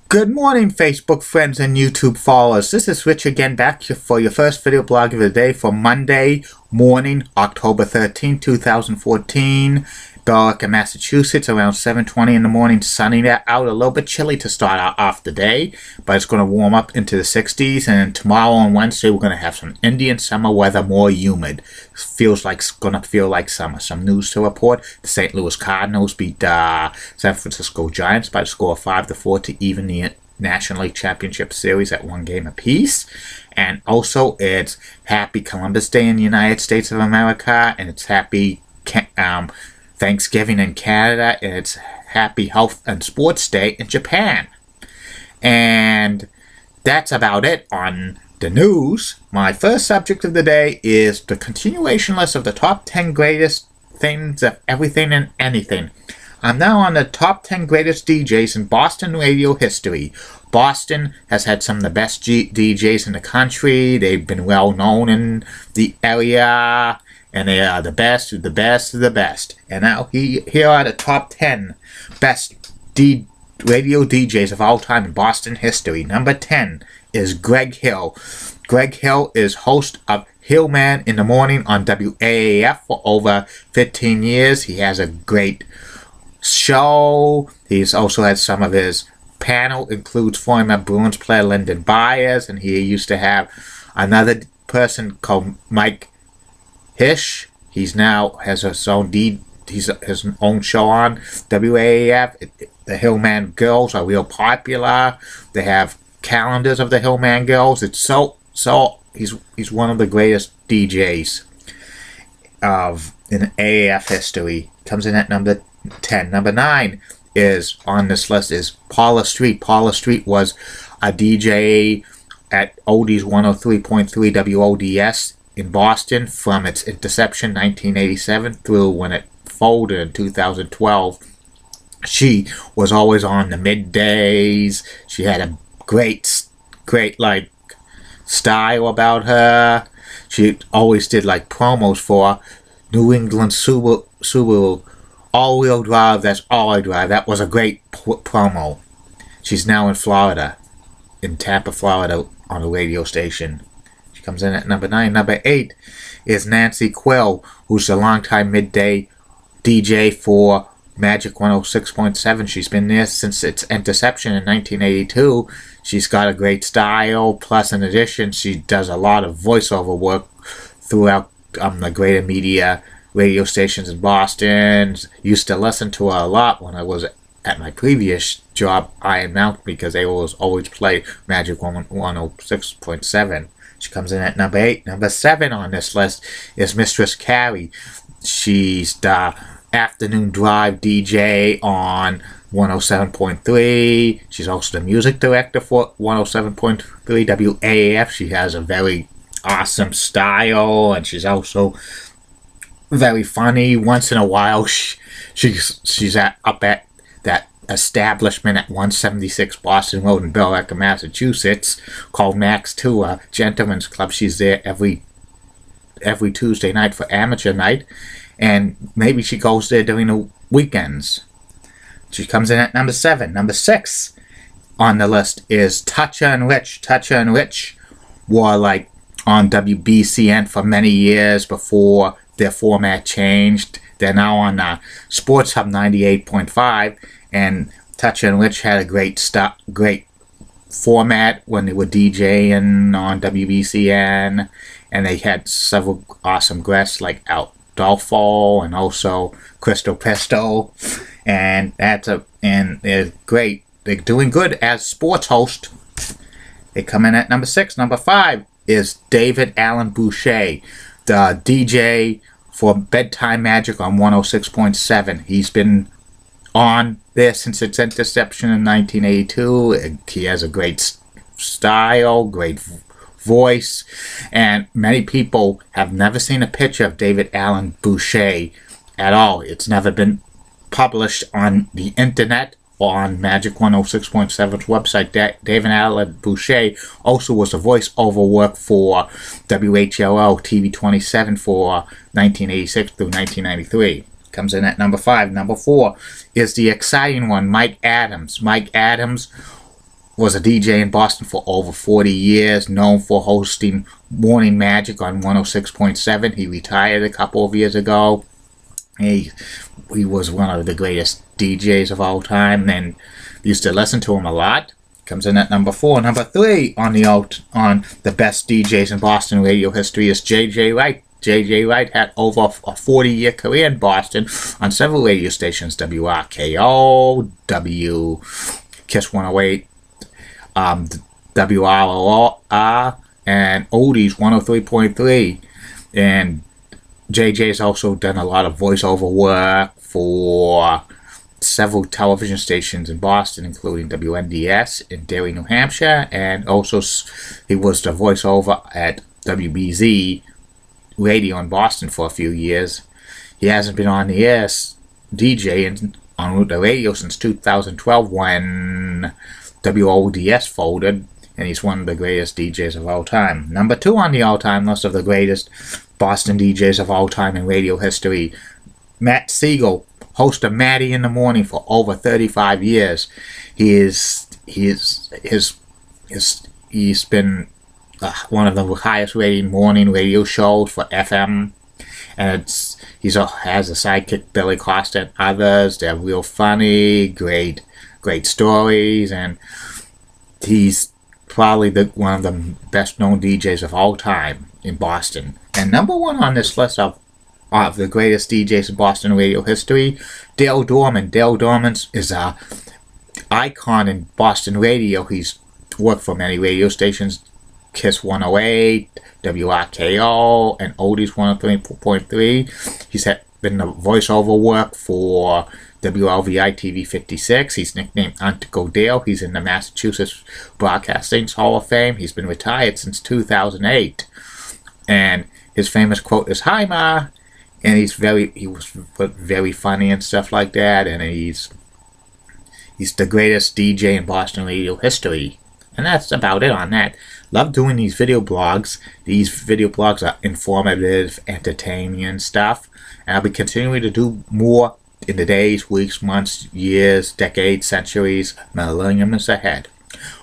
Good morning, Facebook friends and YouTube followers. This is Rich again, back for your first video blog of the day for Monday morning, October 13, 2014. Billerica, Massachusetts, around 7:20 in the morning. Sunny out, a little bit chilly to start off the day, but it's going to warm up into the 60s. And tomorrow on Wednesday, we're going to have some Indian summer weather, more humid. Going to feel like summer. Some news to report: the St. Louis Cardinals beat San Francisco Giants by a score of 5-4 to even the National League Championship Series at one game apiece. And also, it's Happy Columbus Day in the United States of America, and it's Happy Thanksgiving in Canada, and it's Happy Health and Sports Day in Japan. And that's about it on the news. My first subject of the day is the continuation list of the top 10 greatest things of everything and anything. I'm now on the top 10 greatest DJs in Boston radio history. Boston has had some of the best DJs in the country. They've been well known in the area, and they are the best of the best of the best. And now here are the top 10 best radio DJs of all time in Boston history. Number 10 is Greg Hill. Greg Hill is host of Hillman in the Morning on WAAF for over 15 years. He has a great show. He's also had some of his panel includes former Bruins player Lyndon Byers, and he used to have another person called Mike Hish. He's now has his own his own show on WAAF. The Hillman Girls are real popular. They have calendars of the Hillman Girls. It's so he's one of the greatest DJs in AAF history. Comes in at number 10. Number 9 is on this list is Paula Street. Paula Street was a DJ at Oldies 103.3 WODS in Boston from its inception 1987 through when it folded in 2012. She was always on the middays. She had a great like style about her. She always did like promos for New England Subaru all-wheel drive. That's all I drive. That was a great promo. She's now in Florida, in Tampa, Florida, on a radio station. She comes in at number 9. Number 8 is Nancy Quill, who's a longtime midday DJ for Magic 106.7. She's been there since its inception in 1982. She's got a great style. Plus, in addition, she does a lot of voiceover work throughout the greater media radio stations in Boston. Used to listen to her a lot when I was at my previous job, Iron Mountain, because they always play Magic 106.7. She comes in at number 8. Number 7 on this list is Mistress Carrie. She's the afternoon drive DJ on 107.3. She's also the music director for 107.3 WAAF. She has a very awesome style, and she's also very funny. Once in a while, she's up at that establishment at 176 Boston Road in Billerica, Massachusetts, called Max 2, a gentleman's club. She's there every Tuesday night for amateur night, and maybe she goes there during the weekends. She comes in at number 7. Number 6 on the list is Toucher and Rich. Toucher and Rich were like on WBCN for many years before their format changed. They're now on Sports Hub 98.5, and Toucher and Rich had a great format when they were DJing on WBCN, and they had several awesome guests like Al Dolfo and also Crystal Pesto, and they're great. They're doing good as sports host. They come in at number 6. Number 5 is David Allen Boucher, the DJ for Bedtime Magic on 106.7. He's been on there since its inception in 1982. He has a great style, great voice, and many people have never seen a picture of David Allen Boucher at all. It's never been published on the internet or on Magic 106.7's website. David Allen Boucher also was a voiceover work for WHLO TV 27 for 1986 through 1993. Comes in at number 5. Number 4 is the exciting one, Mike Adams. Mike Adams was a DJ in Boston for over 40 years, known for hosting Morning Magic on 106.7. He retired a couple of years ago. He was one of the greatest DJs of all time, and used to listen to him a lot. Comes in at number 4. Number 3 on the best DJs in Boston radio history is J.J. Wright. J.J. Wright had over a 40-year career in Boston on several radio stations: WRKO, Kiss 108, WROR, and Oldies 103.3. And JJ's also done a lot of voiceover work for several television stations in Boston, including WNDS in Derry, New Hampshire, and also he was the voiceover at WBZ radio in Boston for a few years. He hasn't been on the air DJing on the radio since 2012 when WODS folded, and he's one of the greatest DJs of all time. Number 2 on the all-time list of the greatest Boston DJs of all time in radio history, Matt Siegel, host of Maddie in the Morning for over 35 years. He's been one of the highest rated morning radio shows for FM, and he has a sidekick, Billy Costa, and others. They're real funny, great stories, and he's probably one of the best known DJs of all time in Boston. And number 1 on this list of the greatest DJs in Boston radio history, Dale Dorman. Dale Dorman is an icon in Boston radio. He's worked for many radio stations: Kiss 108, WRKO, and Oldies 103.3. He's been the voiceover work for WLVI TV 56. He's nicknamed Uncle Dale. He's in the Massachusetts Broadcasting Hall of Fame. He's been retired since 2008. And his famous quote is, "Hi, Ma." And he was very funny and stuff like that. And he's the greatest DJ in Boston radio history. And that's about it on that. Love doing these video blogs. These video blogs are informative, entertaining, and stuff. And I'll be continuing to do more in the days, weeks, months, years, decades, centuries, millenniums ahead.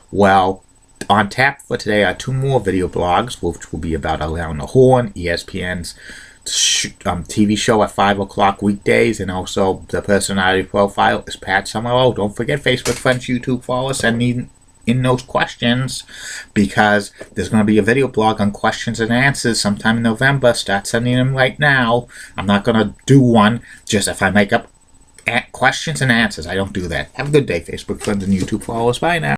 Well, on tap for today are 2 more video blogs, which will be about Around the Horn, ESPN's TV show at 5 o'clock weekdays, and also the personality profile is Pat Summerall. Don't forget Facebook friends, YouTube followers, send me in those questions, because there's going to be a video blog on questions and answers sometime in November. Start sending them right now. I'm not going to do one just if I make up questions and answers. I don't do that. Have a good day, Facebook friends and YouTube followers. Bye now.